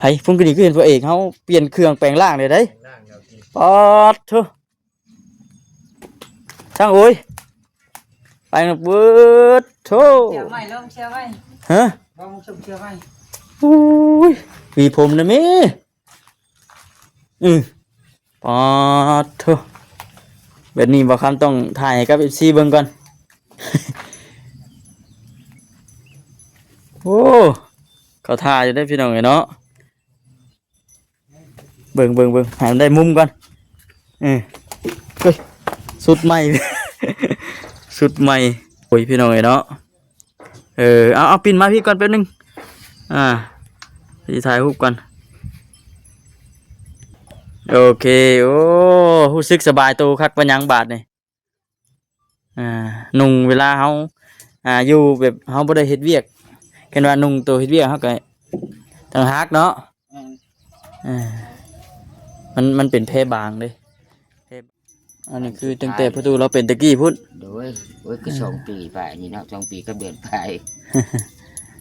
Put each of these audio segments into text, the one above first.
ไผพุ่งกระดิ่งขึ้นพระเอกเขาเปลี่ยนเครื่องแปลงร่างเลยได้ปอดเถอะช่างโอ้ยไปนะเบิดโถเชียร์ไว้ลงเชียร์ไว้ฮะลงชุบเชียร์ไว้อุ้ยวีผมนะแม่ปอดเถอะแบบนี้บ่คำต้องถ่ายให้กับ FC เบิ่งก่อน โอ้เขาถ่ายอยู่ได้พี่น้องเนาะเบิ่งให้มันได้มุมก่อนเฮ้ยสุดใหม่ สุดใหม่โอ้ยพี่น้องเนาะเอาปิ่นมาพี่ก่อนแป๊บนึงพี่ถ่ายรูปก่อนโอเคโอ้รู้สึกสบายตัวคักปัญญังบาทนี่นุ่งเวลาเฮาอยู่แบบเฮาบ่ได้เฮ็ดเวียกแค่ว่านุ่งตัวเฮ็ดเวียกเฮาก็ต่างหากเนาะมันเป็นแพร่บางเลยอันนี้คือตั้งแต่ประตูเราเป็นตะกี้พุ่นโดยก็2 ปีไปนี่เนาะ2 ปีก็เดือนไป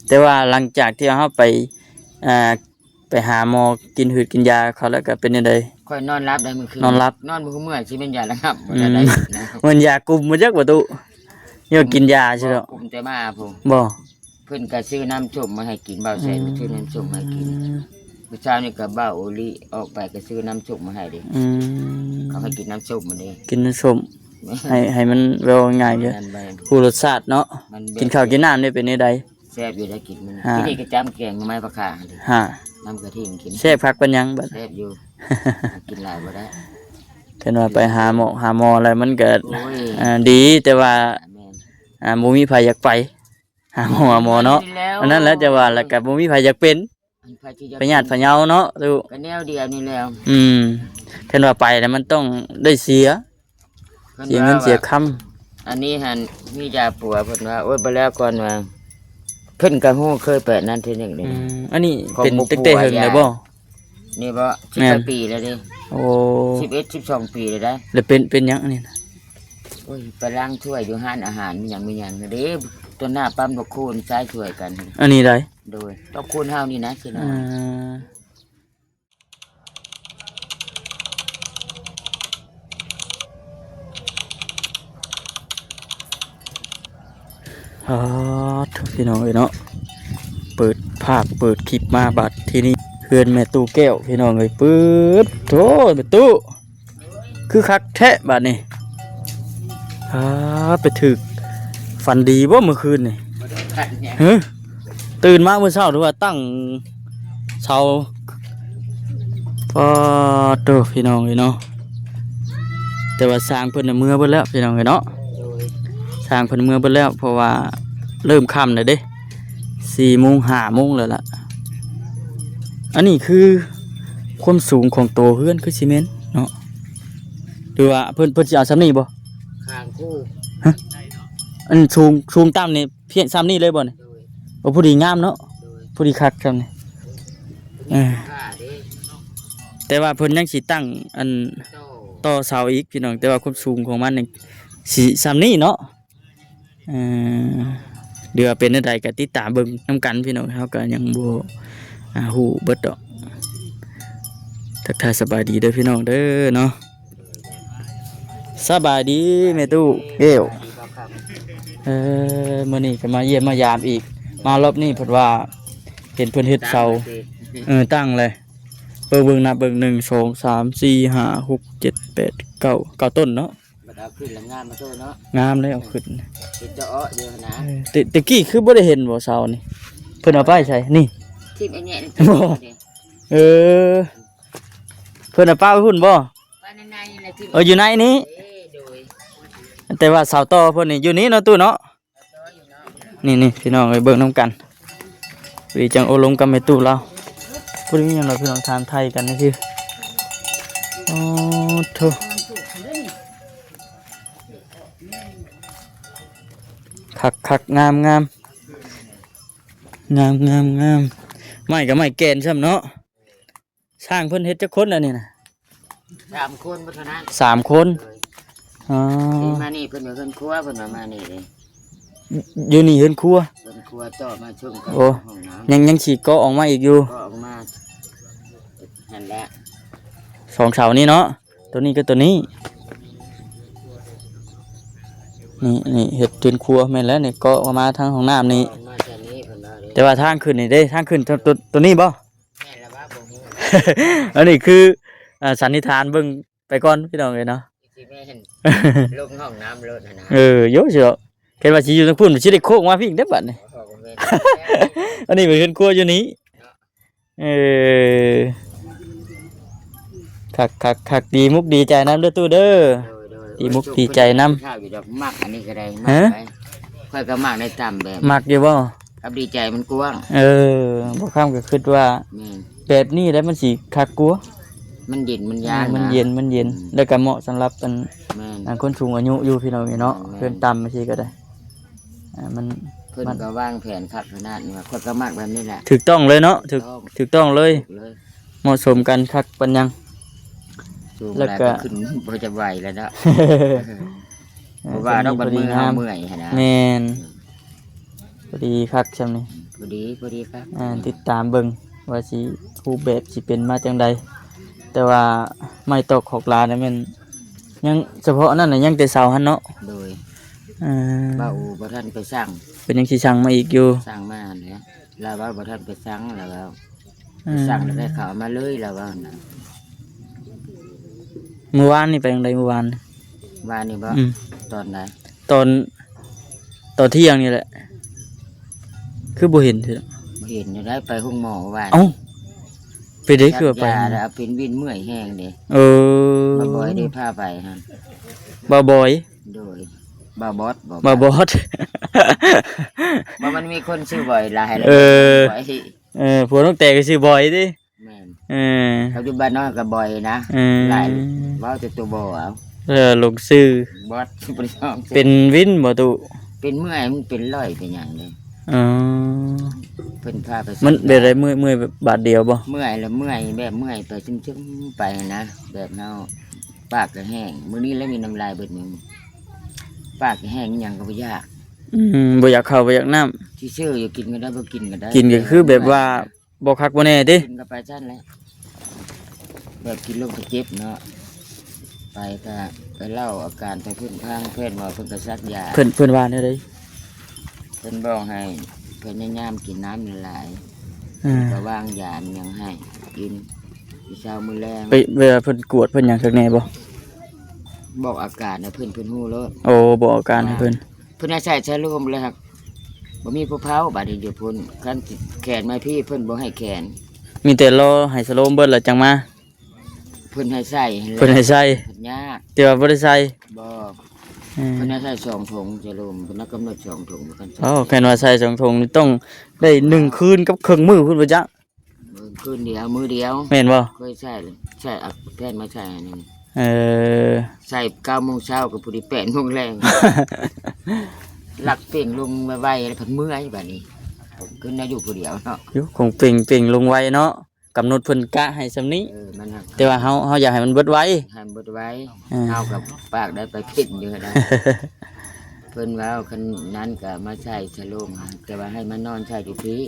แต่ว่าหลังจากที่เฮาไปหาหมอกินหืดกินยาเขาแล้วก็เป็นยังไงค่อยนอนรับได้มื้อคืนนอนรับนอนมื้อเมื่อยสิเป็นยาระงับบ่ได้นะมันยากลุ่มมาจักประตูยอกินยาใช่แล้วกลุ่มแต่มาพุ่นบ่เพิ่นก็ซื้อน้ำส้มมาให้กินเบาแสนซื้อน้ำส้มมาให้กินเมื่อเช้านี่ก็บ้าโอลิออกไปก็ซื้อน้ำส้มมาให้เด้เขาให้กินน้ำส้มมาเด้กินน้ำส้มให้มันเวลง่ายเด้อผู้รสชาติเนาะกินข้าวกินน้ำนี่เป็นจังได๋แซ่บอยู่ได้กินมันที่นี่ก็จ้ำแกงไม้ผักขาเด้น้ำกะทิกินแซ่บคักปานหยังบัดแซ่บอยู่ กินหลายบ่ได้แต่ว่าไปหาหมออะไรมันก็ดีแต่ว่าบ่มีไผอยากไปหาหมอเนาะอันนั้นแล้วจะว่าแล้วก็บ่มีไผอยากเป็นพญาติพะเยาเนาะดูก็แนวเดียวนี่แล้วแต่ว่าไปแล้วมันต้องได้เสียเงินเสียคำอันนี้หันมียาปัวเพิ่นว่าโอ้ยบ่แล้วก่อนว่าเพิ่นก็ฮู้เคยเปิดนั่นทีนึงนี่อันนี้เป็นตั้งแต่หึงเลยบ่นี่บ่10 ปีแล้วดิโอ้11 12 ปีเลยได้แล้วเป็นหยังอันนี้นะโอ้ยไปล้างถ้วยอยู่ห้านอาหารมีหยังเด้ตัวหน้าปั๊มดอกคูณใช้ถ้วยกันอันนี้ได้โดยดอกคูณเฮานี่นะสินะพี่น้องเนาะเปิดภาพเปิดคลิปมาบัดที่นี่เพื่อนแม่ตู้แก้วพี่น้องเลยปื๊ดโธ่แม่ตู้คือคักแทะบัดนี่ไปถึกฝันดีบ่เมื่อคืนนี่ตื่นมาเมื่อเช้าหรือว่าตั้งเช้าโตพี่น้องเลยเนาะแต่ว่าสร้างเพิ่นเมื่อเบิดแล้วพี่น้องเลยเนาะสร้างเพิ่นเมื่อเบิดแล้วเพราะว่าเริ่มค่ำเลยเด้4 โมง 5 โมงแล้วล่ะอันนี้คือความสูงของโตเพื่อนคือซีเมนต์เนาะดูว่าเพิ่นสิเอาซ้ำนี่บ่ข้างคู่อันสูงต่ำนี่เพียงซ้ำนี่เลยบ่นี่บ่พอดีงามเนาะพอดีคักซ้ำนี่แต่ว่าเพิ่นยังสิตั้งอันต่อเสาอีกพี่น้องแต่ว่าความสูงของมันนี่สิซ้ำนี่เนาะเดี๋ยวเป็นอะไรก็ติดตามเบิ่งนำกันพี่น้องเฮาก็ยังบ่ฮู้เบิดดอกทักทายสบายดีเด้อพี่น้องเด้อเนาะสบายดีแม่ตู้เอ้วมื้อนี้ก็มาเยี่ยมมายามอีกมารอบนี้เพิ่นว่าเห็นเพิ่นเฮ็ดเสาตั้งเลยเบิ่งนับเบิ่ง1 2 3 4 5 6 7 8 9ต้นเนาะเอาขึ้นแล้วงามมาโตเนาะงามเลยเอาขึ้นจะอ้อเยอะนะตะกี้คือบ่ได้เห็นบ่เสานี่เพิ่นเอาไปใส่นี่ทิ่มไอ้เนี่ยเพิ่นเอาป้าหุ่นบ่อยู่ในนี้แต่ว่าเสาต่อเพิ่นนี่อยู่นี้เนาะตู้เนาะนี่พี่น้องเบิ่งนำกันวิจังโอลมกับแม่ตู้เราบ่ได้มีหยังเราพี่น้องถามไทยกันนี่คือโอ้โธ่คักงามไม่ก็ไม่แกนซ้ำเนาะสร้างเพิ่นเฮ็ดจักคนอันนี้น่ะ3 คนบ่เท่านั้น3 คนมานี่เพิ่นว่าเพิ่นครัวเพิ่นมานี่เด้อยู่นี่เฮือนครัวต่อมาชมกันโอ้ยังสิก็ออกมาอีกอยู่ก็ออกมา นั่นแหละ สองเสานี้เนาะตัวนี้ก็ตัวนี้นี่เห็ดตีนครัวแม่นแล้วนี่ก็มาทางห้องน้ำนี่ มาจากนี้เพิ่นว่าเด้ แต่ว่าทางขึ้นนี่เด้ทางขึ้นตัวนี้บ่ แม่นแล้วว่าบ่ฮู้ อันนี้คือสันนิษฐานเบิ่งไปก่อนพี่น้องเอ้ยเนาะ สิแม่นลงห้องน้ำรถนะ โยเชียวเห็นว่าสิอยู่ทางพุ่นสิได้โคกมาพี่อีกเด้อบัดนี่ บ่แม่น อันนี้เป็นเฮือนครัวอยู่นี้เออคักดีมุกดีใจนำเด้อตู้เด้อ ดีมุกดีใจนำ ข้าวอยู่ดอกมักอันนี้ก็ได้มั ฮะ กไปค่อยก็มักในต่ำแบบ มักอยู่บ่ กับดีใจมันกว้าง บ่ข้ามก็คิดว่า แม่น แบบนี้แล้วมันสิคักกลัว มันเย็นมันยาน มัน นะ เย็นแล้วก็เหมาะสำหรับ แม่น คนสูงอายุอยู่พี่น้องเนาะ แม่น เพิ่นต่ำสิก็ได้มัน เพิ่นก็วางแผนคักขนาดนี้ว่าค่อยก็มักแบบนี้แหละ ถูกต้องเลยเนาะถูกต้องเลย เลย เหมาะสมกันคักปัญญัง สูง แล้ แล้ว ว ก็ ก็ขึ้นบ่จะไหวแล้วเนาะเพราะว่าดอกบัดมือเฮาเมื่อยหั่นนะ แม่นพอดีคักซำนี่ พอดีครับ ติดตามเบิ่งว่าสิรูปแบบสิเป็นมาจังใดแต่ว่าไม้ตอกของลาเนี่ยมันยังเฉพาะนั่นน่ะยังแต่เสาหั่นเนาะ โดย อ่า บ่าวบ่ทันไปสั่ง เป็นยังสิสั่งมาอีกอยู่ สั่งมาเนี่ยแล้วว่าบ่ทันไปสั่งแล้วว่า อ่า สั่งแล้วได้ข่าวมาเลยแล้วว่านะ เมื่อวานนี่ไปจังไดเมื่อวาน ว่านี่บ่ อืม ตอนไหน ตอนเที่ยงนี่แหละ คือบ่เห็นเถอะ บ่เห็นอยู่ได้ไปห้องหมอว่า เอ้าไปได้คือว่าไป ยาแล้วเป็นวินเมื่อยแห้งเด้ เออ บ่บ่อยได้พาไปฮะ บ่บอย โดยบ่าวบอสบ่ บ่บอส บ่มันมีคนชื่อบ่อยหลายแล้ว เออ บ่อย ผัวน้องแต่ก็ชื่อบอยดิ แม่น เออ ปัจจุบันน้อยก็บ่อยนะ เออ หลายเว้าแต่ตัวบ่เอา ลงซื้อบ อสบ่ได้ต้อง เป็นวินบ่ตุ เป็นเมื่อยมันเป็นร้อยเป็นหยังเด้ อ๋อ เพิ่นพาไป มันเป็นอะไรเมื่อยแบบบาทเดียวบ่ เมื่อยแล้วเมื่อยแบบเมื่อยไปซึมๆไปนะแบบเฮาปากก็แห้งมื้อนี้แล้วมีน้ำลายเบิดมือปากก็แห้งอิหยังก็บ่ยาก บ่อยากเข้าบ่อยากน้ำ ที่ชื่ออยู่กินก็ได้บ่กินก็ได้ กินก็คือแบบว่าบ่คักบ่แน่ติ กินก็ไปซั่นแหละแบบกินลงก็เจ็บเนาะไปก็ไปเล่าอาการไปเพิ่นทางเพิ่นว่าเพิ่นก็ซักยา เพิ่นว่าแนวใด เพิ่นบอกให้พยายามกินน้ำหลาย อ่า ๆก็วางยาอิหยังให้กินอีเช้ามื้อแรง ไปเวลาเพิ่นกวดเพิ่นหยังสักแน่บ่ บอกอาการนะเพิ่นฮู้แล้ว โอ้บอกอาการให้เพิ่น เพิ่นให้ใช้ลมเลยครับบ่มีผู้เผาบาดนี้อยู่พุ่นคันแขนมาพี่เพิ่นบ่ให้แขน มีแต่รอให้สโลมเบิดแล้วจังมา เพิ่นให้ใส่ เพิ่นให้ใส่ เพิ่นยาก แต่ว่าบ่ได้ใส่ บ่ อืม เพิ่นให้ใส่2ถุงจะลมเพิ่นนักกำหนด2ถุงกัน อ๋อแค่นว่าใส่สองถุงนี่ต้องได้1คืนกับครึ่งมื้อพุ่นบ่จ๊ะ คืนเดียวมื้อเดียว แม่นบ่ เคยใส่เลยใส่เอาแผ่นมาใส่อันนี้ เออ ใส่9:00 นก็ผู้ที่8:00 นแรงหลักเป่งลงไว้ๆแล้วเพิ่นเมื่อยบัดนี้ผมขึ้นได้อยู่ผู้เดียวเนาะ อยู่คงเปล่งลงไว้เนาะกำหนดเพิ่นกะให้ซำนี้ มันหัก แต่ว่าเฮาอยากให้มันเบิดไว้ หันเบิดไว้ อ่า เฮากับปากได้ไปผิดอยู่นะ เพิ่นว่าคันนั้นก็มาใช้ชะโลมแต่ว่าให้มานอนใช้อยู่ที่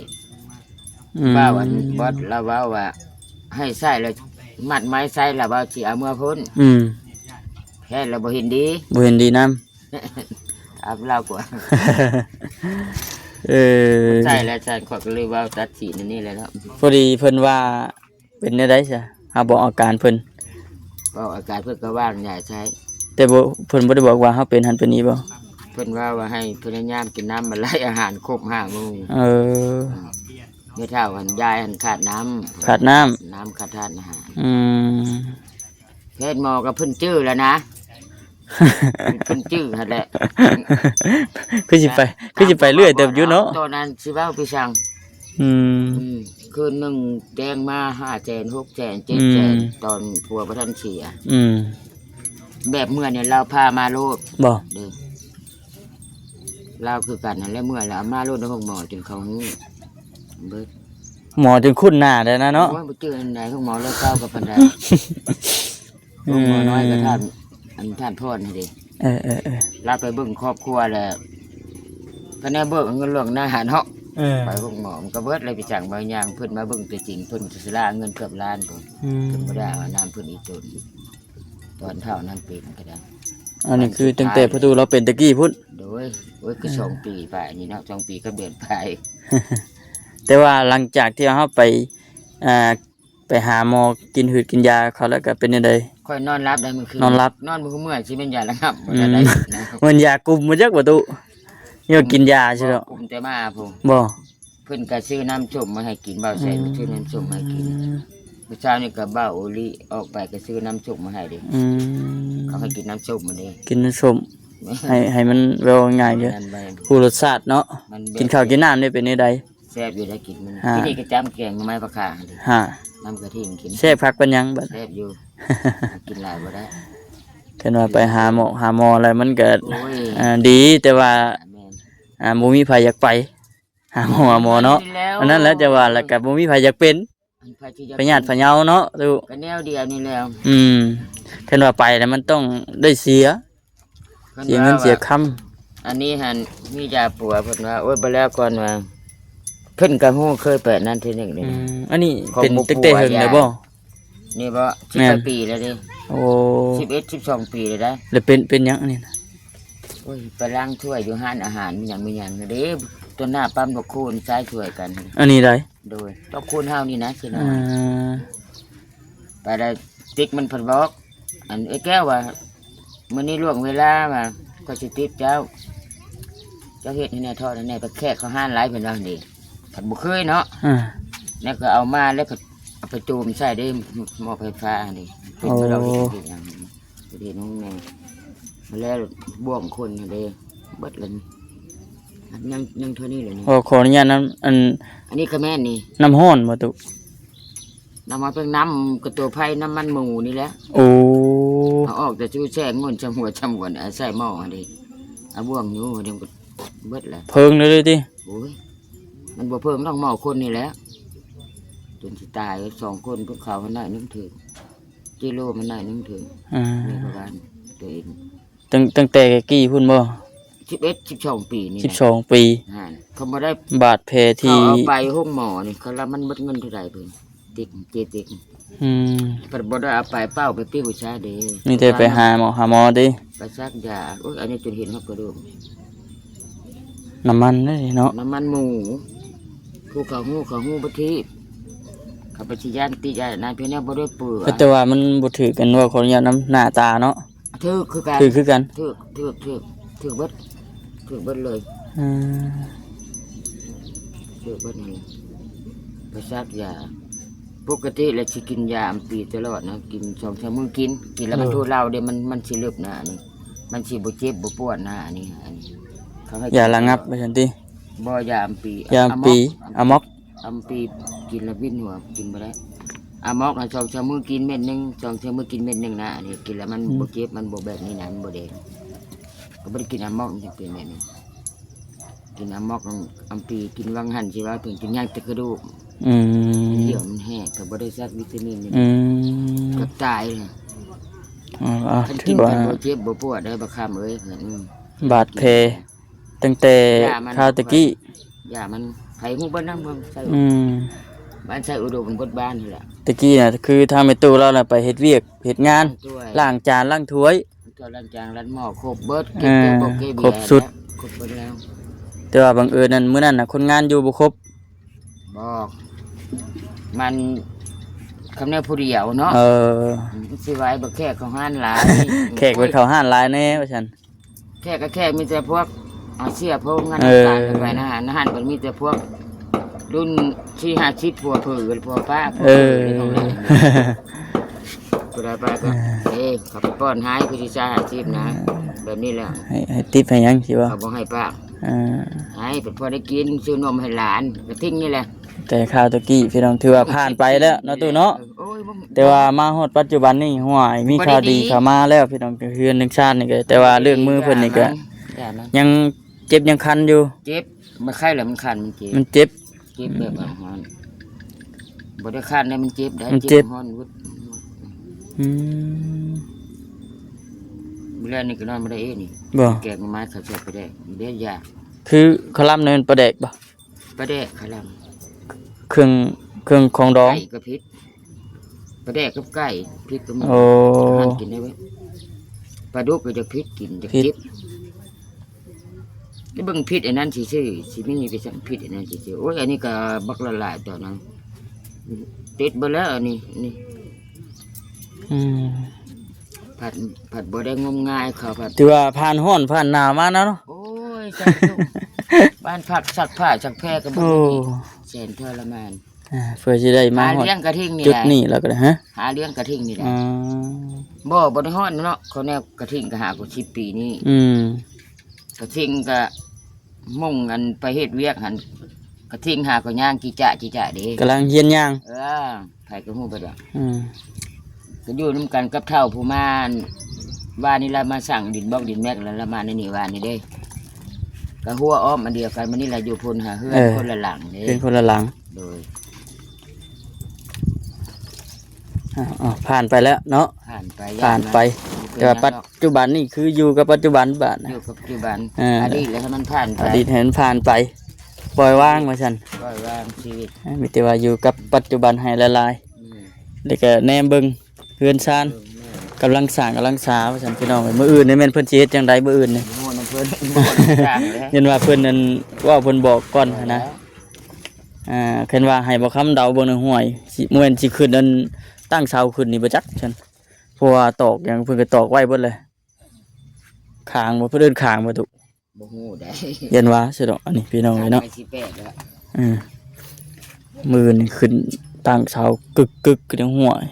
ว่าวันบอสเราว่าว่าให้ใส่แล้วมัดไม้ใส่แล้วว่าสิเอาเมื่อพ้น อืม แค่เราบ่เห็นดี บ่เห็นดีนํ เอาเรากว่า เออ ใส่แล้วใส่ขอยก็เลยว่าตัดสีนั่นนี่แหละเนาะ พอดีเพิ่นว่าเป็นได้ซะเฮาบอกอาการเพิ่น เพราะอาการเพิ่นก็ว่างอย่าใช้ แต่บ่เพิ่นบ่ได้บอกว่าเฮาเป็นหันเป็นนี้บ่ เพิ่นว่าให้พยายามกินน้ำมาไล่อาหารครบ5 มื้อ เออ เมื่อเท่าหันยายหันขาดน้ำ ขาดน้ำ น้ำขาดธาตุอาหาร อืม เพศหมอก็เพิ่นจื้อแล้วนะ เพิ่นจื้อหั่นแหละ คือสิไปเรื่อยเติบอยู่เนาะ ตอนนั้นสิเว้าไปสั่ง อืม คืนหนึ่งแจ้งมา500,000 600,000 อืม 700,000ตอนผัวประทันเสีย อืม แบบเมื่อเนี่ยเราพามาโลด บ่ เด้อเราคือกันนั่นแหละเมื่อเราเอามาโลดในห้องหมอจนเขาหูเบิด หมอจนคุ้นหน้าได้นะเนาะ โอ้ยบ่เจออันไหนห้องหมอเลิกเก้ากับปันไดห้องหมอน้อยกับท่านท่านพ่นให้ดิ เออ เราไปเบิ่งครอบครัวแล้วคะแนนเบิกเงินหลวงหน้าเนาะ ไปห้องหมอมันก็เบิดเลยไปจ้างบางอย่างเพิ่นมาเบิ่งตัวจริงเพิ่นจะสิลาเงินเกือบล้านพุ่น อืม เพิ่นบ่ได้เอาน้ำเพิ่นอีกตุนตอนเท่านั้นเป็นก็ได้ อันนี้คือตั้งแต่ประตูเราเป็นตะกี้พุ่น โดยโอ้ยก็2 ปีไปนี่เนาะ2 ปีกับเดือนไป แต่ว่าหลังจากที่เราไปอ่าไปหาหมอกินหืดกินยาเขาแล้วก็เป็นจังได๋ ค่อยนอนรับได้มื้อคืน นอนรับ นอนมื้อเมื่อยสิเป็นยาระงับบ่ได้นะครับ มันยากลุ่มมาจักประตูเนี่ยกินยาใช่เนาะ คุมแต่มาพุ่น บ่ เพิ่นก็ซื้อน้ำส้มมาให้กินเบาใส่ซื้อน้ำส้มมาให้กินเมื่อเช้านี่ก็เบ้าโอลิออกไปก็ซื้อน้ำส้มมาให้เด้ อืม เขาให้กินน้ำส้มมาเด้ กินน้ำส้มให้มันเว้าง่ายเด้อ นั่นไป ผู้รสชาติเนาะ มัน กินข้าวกินน้ำได้เป็นจังได แซ่บอยู่ได้กินมัน ฮะ ที่นี่ก็จำแกงมาไม้ปลาคาเด้ ฮะ น้ำกะทิมันกิน แซ่บคักปานหยังบัด แซ่บอยู่ กินหลายบ่ได้ คันว่าไปหาหมออะไรมันก็ โอ้ย ดีแต่ว่า แม่น บ่มีไผอยากไปหาหมอเนาะอันนั้นแหล้วจะว่าแล้วก็บ่มีไผอยากเป็น อันพระที่จะ ไปญาติพะเยาเนาะดู ก็แนวเดียวนี่แล้ว คันว่าไปแล้วมันต้องได้เสียเงินเสียคำ อันนี้หันมียาปัวเพิ่นว่าโอ้ยบ่แล้วก่อนว่าเพิ่นก็ฮู้เคยเปิดนั่นทีหนึงนี่ อันนี้ ของ เป็น หมู่ ตั้งแต่ ปู่ เฮิง อะ แล้ว ยา บ่ นี่บ่ แม่น 10ปีแล้วเด้ โอ้ 11 12 ปีเลยได้ แล้วเป็นหยังอันนี้นะ โอ้ยไปล้างถ้วยอยู่ห้านอาหารมีหยังเด้ตัวหน้าปั๊มดอกคูณใช้ถ้วยกัน อันนี้ได้ โดยดอกคูณเฮานี่นะสิเนาะ อ่า ไปได้ติ๊กมันเพิ่นบอกอันไอ้แก้วว่ามื้อนี้ล่วงเวลาว่าก็สิติดเจ้าเฮ็ดให้แน่ทอดให้แน่ไปแขกเขาห้านหลายเพิ่นว่านี่ผัดบ่เคยเนาะ อ่า แล้วก็เอามาแล้วก็เอาไปจูมใส่ได้หม้อไฟฟ้านี่เป็นไปเราเฮ็ดอย่างประเทศน้องแม่มาแล้วบ่วงคนนี่เด้เบิดเลยนี่อันยังเท่านี้เลยนี่ ขออนุญาตน้ำอันนี้ก็แม่นนี่ น้ำห้อนบ่ตุ น้ำมันเป็นน้ำกระตัวไผ่น้ำมันหมูนี่แหละ โอ้ เอาออกแต่ชูแช่งนจำหัวจำหัวใส่หม้อดิเอาบ่วงอยู่เดี๋ยวก็เบิดแหละ เพิงเลยติ โอ้ยมันบ่เพิ่งต้องหม้อคนนี่แหละจนสิตาย2 คนพวกเขามันได้นึงถึงกิโลมันได้นึงถึง อ่า นี่ประมาณตัวเอง ตั้งแต่กี่พุ่นบ่ 11 12 ปีนี่แหละ 12 ปี เขาบ่ได้ บาดแผล เขา ที่ เอาไปห้องหมอนี่เขารับมันเบิดเงินเท่าไหร่เพิ่นติ๊กติ๊ก อืม เพิ่นบ่ได้เอาไปเป้าไปปิ้วชาเด้ นี่แต่ไปหาหมอติ ไปซักยาโอ้ยอันนี้จนเห็นเฮากระดูก น้ำมันเด้เนาะ น้ำมันหมูผู้เขาหูบัทีเขาไปชิยานตียานายเพียงแนวบ่ได้เปลือก แต่ว่ามันบ่ถือกันว่าขออนุญาตน้ำหน้าตาเนาะ ถือคือกัน คือกัน ถือเบิดเลย อืม ถือเบิดนี่ไปซักยาปกติแล้วสิกินยาอัมปีตลอดนะกิน2-3 มื้อกินแล้วมันทุเลาเด้มันสิลึกนะอันนี้มันสิบ่เจ็บบ่ปวดนะอันนี้เขาให้กิน อย่าระงับไปซั่นติ บ่ยาอัมปี ยามปีอะม็อก อัมปีกินแล้ววินหัวกินบ่ได้อะมอกนะ2-3 มื้อกินเม็ดหนึง2-3 มื้อกินเม็ดหนึงนะอันนี้กินแล้วมันบ่เจ็บมันบ่แบบนี้นะมันบ่แดงก็บ่ได้กินอะมอกมันจะเป็นแบบนี้กินอะมอกอัมปีกินวังหันสิว่าเพิ่นกินย่างแต่กระดูก อืม เหี่ยวมันแห้งก็บ่ได้ซักวิตามินนี่ อืม ก็ตายเลย คัน ถื กิ อน ว่า กันบ่เจ็บบ่ปวดได้บ่ค้ำเอ้ยเพิ่นบาดแผลตั้งแต่คราวตะกี้ ยามันไผฮู้บ่นำเบิ่งใส่ อืม บ้านใส่อุดมบดบ้านนี่แหละ ตะกี้น่ะคือทางแม่ตู้เราน่ะไปเฮ็ดเวียกเฮ็ดงาน ด้วย ล้างจานล้างถ้วย ตัวล้างจานล้างหม้อครบเบิดเก็บ เออ ตัวบกเก็บ ครบสุด ครบเบิดแล้ว แต่ว่าบังเอิญนั้นมื้อนั้นน่ะคนงานอยู่บ่ครบ บอกมันคำแนวผู้เดียวเนาะ สิไว้บ่แค่ของห้านหลาย แขกไปเข้าห้านหลายแน่ว่าซั่น แค่ก็แค่มีแต่พวกอาเซียพวกงาน เออ ต่างๆไปนะฮะอาหารมันมีแต่พวกรุ่นที่50ผัวเผือผัวป้าผัว เออ นี่ของเราก็ได้ไปก็เขาไปป้อนหายผู้ที่ชาย50นะแบบนี้แหละ ให้ติปให้หยังสิว่า เขาบ่ให้ป้า อ่า ให้เป็นพอได้กินซื้อนมให้หลานก็ทิ้งนี่แหละ แต่คราวตะกี้พี่น้องถือว่าผ่านไปแล้วเนาะตู้เนาะ โอ้ยบ่ แต่ว่ามาฮอดปัจจุบันนี่ห่วยมีข่าวดีเข้ามาแล้วพี่น้องก็คือหนึ่งชาตินี่ก็แต่ว่าเรื่องมือเพิ่นนี่ก็ อย่ามัน ยังเจ็บยังคันอยู่ เจ็บมันไข้แล้วมันคันมันเจ็บ มันเจ็บ เจ็บแบบอ่อนบ่ได้คันได้มันเจ็บได้ มันเจ็บ ฮ้อนวุด อืม มื้อแรกนี่ก็นอนบ่ได้นี่ บ่ แกงหน่อไม้เขาชอบไปได้เด็ดยาก คือเขาล่ำเนี่ยมันประเดกบ่ ปลาแดกขะล เครื่องของด ำ อง ไก่กับพิษปลาแดกกับไก่พิษก็มี โอ้ หั่นกินได้ไหมปลาดุกก็จะพิษกินจะ พิษ จิบที่เบิ่งพิษอันนั้นสิซื่อสิไม่มีไปสั่งพิษอันนั้นสิซื่อโอ้ยอันนี้ก็บักละลายตอนนั้นติดไปแล้วอันนี้นี่ อืม ผัดบ่ได้งมงายเขาผัด ถือว่าผ่านร้อนผ่านหนาวมาแล้วเนาะ โอ้ยจังตุบ้านผักสักผ้าสักแพร่ก็บ่ โอ้ มีแสนทรมาน เพื่อสิได้มา หา ฮอด เลี้ยงกระทิงนี่ จุด แหละ นี้แล้วก็ได้ฮะ หาเลี้ยงกระทิงนี่แหละ อ๋อ บ่ได้ฮ้อนเนาะเขาแนวกระทิงก็หากว่า10 ปีนี่ อืม กระทิงก็มุ่งกันไปเฮ็ดเวียกหันกระทิงหาก็ย่างจิจะเด้ กำลังเฮียนย่าง ไผก็ฮู้บ่ดอก อืม ก็อยู่นํกันกับเฒ่าผู้มานบ้านนี้ละมาสั่งดินบอกดินแม็กแล้วละมาในนี่บ้านนี้เด้ก็หัวอ้อมอันเดียวกันมันนี่ละอยู่พุ่นหาเฮือนคนละหลังเด้ เป็นคนละหลัง โดย อ๋อผ่านไปแล้วเนาะ ผ่านไป ผ่านไป แต่ว่าปัจจุบันนี่คืออยู่กับปัจจุบันบาด อ นะ ยู่กับปัจจุบัน อ ดีตแล้วให้มันผ่านไป อดีตเห็นผ่านไปปล่อยว่างมาซั่น ปล่อยวางชีวิต มีแต่ว่าอยู่กับปัจจุบันให้ละลาย อืม แล้วก็แนมเบิ่งเฮือนซานกำลังสร้างกำลังสาว่าซั่นพี่น้องเอ้ยมื้ออื่นนี่แม่นเพิ่นสิเฮ็ดจังไดมื้ออื่นนี่ โม่น้ำเพิ่นโม่น้ำจางเลย เห็นว่าเพิ่นนั่นเว้าเพิ่นบอกก่อนหั้นนะเพิ่นว่าให้บ่คำเดาเบิ่งในห้วยสิมื้อนั้นสิขึ้นนั่นตั้งเสาขึ้นนี่บ่จักซั่นเพราะว่าตอกหยังเพิ่นก็ตอกไว้เบิดเลยคางบ่เพิ่นเอิ้นคางบ่ตุ บ่ฮู้ได้ เย็นว่าสิดอกอันนี้พี่น้องเอ้ยเนาะ ไปสิแปดแล้ว อืมมือนี่ขึ้นตั้งเสากึกขึ้นในห้วย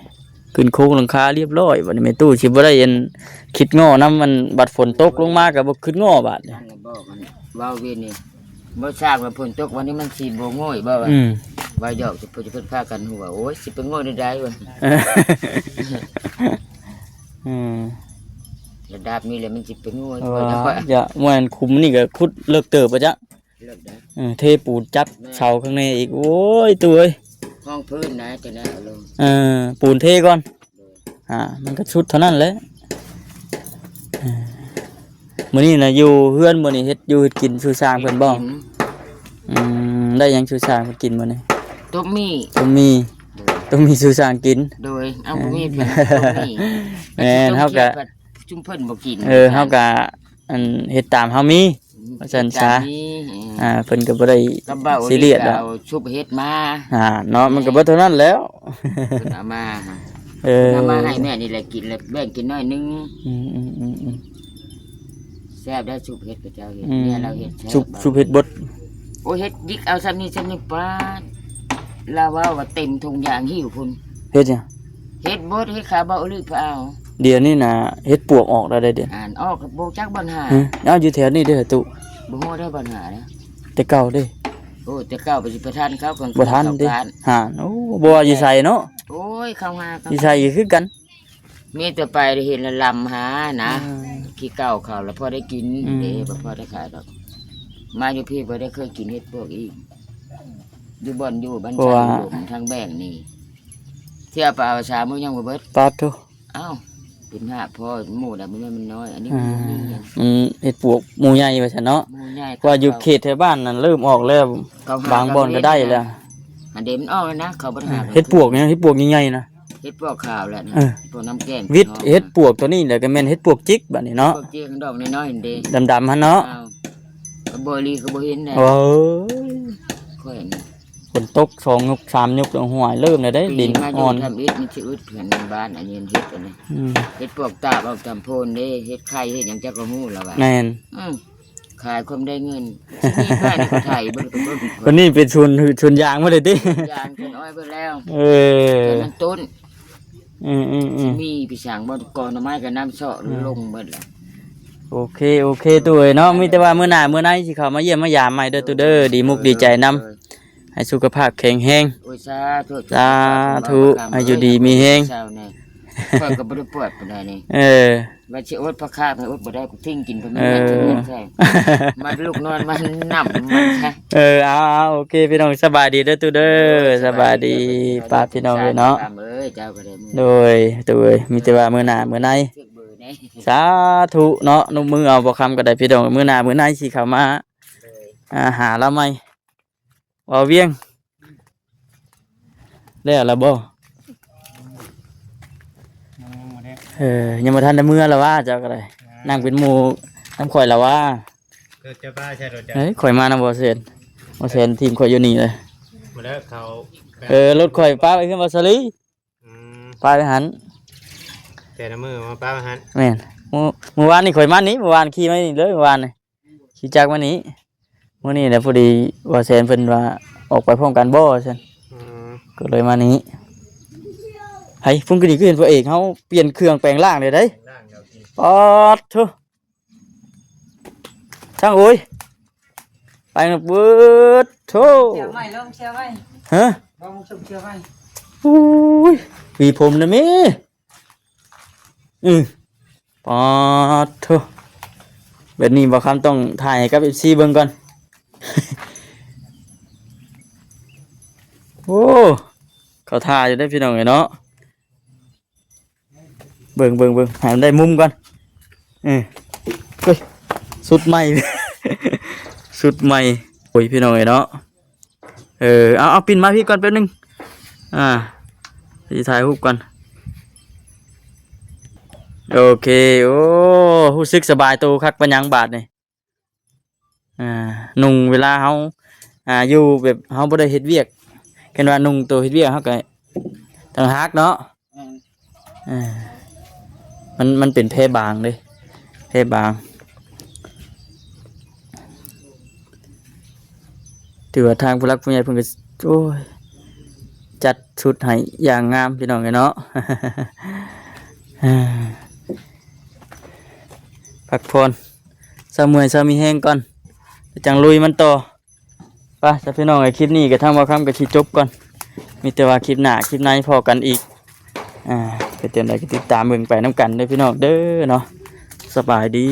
ขึ้นโค้งหลังคาเรียบร้อยบัดนี้แม่ตู้สิบ่ได้เห็นคิดง้อนํมันบัดฝนตกลงมาก็บ่ขึ้นง้อบาดนี่ นั่นน่ะบอกมันเว้าเวียนนี่บ่ทราบว่าฝนตกวันนี้มันสิบ่โง่อยบ่ว่า อืม ว่าหยอกจะเพิ่นพากันหัวโอ้ยสิไปโง่ได้วะ อืม ระดับนี้แหละมันสิไปโง่ เพราะ บ่ ว่า ได้ว่า อย่าม่วนคุมนี่ก็ขุดเลิกเติบไปจ้ะ เลิกได้ เทปูนจับเสาข้างในอีกโอ้ยตัวเอ้ย ห้องพื้นนะจะได้เอาลง ปูนเทก่อนมันก็ชุดเท่านั้นแหละมื้อนี้น่ะอยู่เฮือนมื้อนี้เฮ็ดอยู่เฮ็ดกินชูสร้างเพิ่นบ่ได้หยังชูสร้างเพิ่นกินมื้อนี้ ต้มมี่ ต้องมีชูสร้างกิน โดยเอาบ่มีเพิ่นต้มมี่ แม่นเฮาก็ จุ่มเพิ่นบ่กิน เฮาก็อันเฮ็ดตามเฮามี ว่าซั่นซะ เพิ่นก็บ่ได้ กระเบ้า ซีเรียสดอก เอาชุบเฮ็ดมา เนาะมันก็บ่เท่านั้นแล้ว เพิ่นเอามา เออ เอามาให้แม่นี่แหละกินแล้วแบ่งกินน้อยนึง อืม แซ่บได้ชุบเฮ็ดกับเจ้าเฮ็ด อืม เนี่ยเราเฮ็ดแซ่บ ชุบเฮ็ดบด โอ้ยเฮ็ดดิกเอาซ้ำนี่ปาดลาว่าว่าเต็มถุงยางหิวพุ่น เฮ็ดหยัง เฮ็ดบดเฮ็ดขาเบาลือพะเอา เดี๋ยวนี้น่ะเฮ็ดปวกออกแล้วได้เดี๋ยว อ่านออกกับโบจักปัญหา เอาอยู่แถวนี้เด้อตุ บ่ฮู้ได้ปัญหานะ แต่เก่าเด้ โอ้แต่เก้าไปสิประทานเขาก่อน บ่ทันเด้ เข้าบ้า โอ้บ่ว่าอยู่ไสเนาะ โอ้ยเข้าหาเขา อยู่ไสก็คือกัน มีแต่ไปได้เห็นและลำหานะขี้เก่าเขาแล้วพอได้กินเด้บ่พอได้ขายดอกมาอยู่พี่บ่ได้เคยกินเฮ็ดพวกอีกอยู่บ่อนอยู่บ้านชายหลมทางแบ่งนี่เที่ยวไปเอาชามื้อยังบ่เบิด ปาดโต เอ้าเป็นหาพ่อหมู่น่ะมันน้อย อันนี้ อ่า มันมีกัน เฮ็ดปวกหมู่ใหญ่ว่าซั่นเนาะ หมู่ใหญ่ ว่าอยู่เขตแถวบ้านนั่นเริ่มออกแล้ว เขาห บางบ่อนก็ได้แล้ว อันเดมันออกแล้วนะเขาบ่ได้หา เฮ็ดปวกเนี่ยเฮ็ดปวกใหญ่ๆนะ เฮ็ดพวกข่าวแหละนะ เออ พวกน้ำแกง วิทย์เฮ็ดปวกตัวนี้แหละก็แม่นเฮ็ดปวกจิกบัดนี้เนาะ พวกเจียงดอกน้อยๆนี่เด้ ดำๆหั่นเนาะ อ้าวก็บ่ลีก็บ่เห็นได้ โอ้ย ค่อยนี่ ฝนตก2 ยุก 3 ยุกแล้วห้วยเริ่มแล้วได้ดิน มาอ อ่ ยู่ อน ทำอิฐมันสิอึดเพิ่นในบ้านอันนี้เฮ็ดอันนี้ อืม เฮ็ดพวกตาบเอาตำโพนเด้เฮ็ดไข่เฮ็ดหยังจักก็ฮู้แล้วว่า แม่น ขายความได้เงินมีบ้านในประเทศไทยบ่ได้เป็นต้น วันนี้เป็นชวนยางมาเลยติ ยางเป็นอ้อยเบิดแล้ว เออ เกินนั้นต้น อืม มีพี่สางบ่กอนไม้กับน้ำเสาะลงเบิดแล้ว โอเคตัวเอ้ยเนาะมีแต่ว่ามื้อหน้ามื้อไหนสิเข้ามาเยี่ยมมายามใหม่เด้อตัวเด้อดีมุกดีใจนํให้สุขภาพแข็งแรง โอ้ยสาธุ สาธุให้อยู่ดีมีแรง เช้านี่ปวดก็บ่ได้ปวดปานใดนี่ เออ ว่าสิอดพระคาบให้อดบ่ได้กูทิ้งกินเพิ่น เออ ใช่มาลูกนอนมันนํมันใช่ เอาโอเคพี่น้องสบายดีเด้อตัวเด้อสบายดีป้าพี่น้องเลยเนาะ ตามเอ้ยเจ้าก็ได้มือ โดยตัวเอ้ยมีแต่ว่ามื้อหน้ามื้อไหน เชือกเบอร์นี่ สาธุเนาะนุ่มมือเอาบ่คำก็ได้พี่น้องมื้อหน้ามื้อไหนสิเข้ามาหาเราใหม่ บ่าวเวียงแล้วล่ะบ่ยังบ่ทันได้เมื่อละว่าเจ้าก็ได้นั่งเป็นหมู่น้ำข่อยละว่า เกิดจะบ้าใช่หรือจะ เฮ้ยข่อยมานำบ่เซนทีมข่อยอยู่นี่เลย มาแล้วเขา รถข่อยป้าไปขึ้นบ่สลี อืม ป้าไปหัน แต่ละมือมาป้ามาหัน แม่นเมื่อวานนี่ข่อยมานี้เมื่อวานขี่มานี่เลยเมื่อวานนี่ขี่จักรมานี้มื้อนี้แหละพอดีว่าแซนเพิ่นว่าออกไปพร้อมกันบ่ซั่น อืม ก็เลยมานี้ไห้พุ่งขึ้นนี่คือเห็นพระเอกเฮาเปลี่ยนเครื่องแปลงร่างเลยเด้ ล่างเดี๋ยวกิน ปอดเถอะช่างโอ้ยไปนะเบิดโถ เชียวไว้แล้วเชียวไว้ ฮะ บ่มึงส่งเชียวไว้ โอ้ยวีผมนะแม่ปอดเถอะแบบนี้บ่คำต้องถ่ายให้กับ FC เบิ่งก่อน โอ้เขาถ่ายอยู่ได้พี่น้องเนาะเบิ่งให้มันได้มุมก่อนเฮ้ยสุดใหม่ สุดใหม่โอ้ยพี่น้องเนาะเอาปินมาพี่ก่อนแป๊บนึงจะถ่ายรูปก่อนโอเคโอ้รู้สึกสบายตัวคักปัญญังบาทนี่นุ่งเวลาเฮาอยู่แบบเฮาบ่ได้เฮ็ดเวียกกันว่านุ่งตัวเฮ็ดเวียกเฮาก็ต่างหากเนาะมันเป็นแพร่บางเด้แพร่บางถือว่าทางผู้รักผู้ใหญ่เพิ่นก็โอ้ยจัดชุดให้อย่างงามพี่น้องเนาะ พักผ่อนเช้าเมื่อยเช้ามีแห้งก่อนจังลุยมันต่อไปจ้ะพี่น้องไอ้คลิปนี้ก็ทำว่าคำก็สิจบก่อนมีแต่ว่าคลิปหน้าคลิปในพอกันอีกไปเตือนใดก็ติดตามเบิ่งไปน้ำกันเด้อพี่น้องเด้อเนาะสบายดี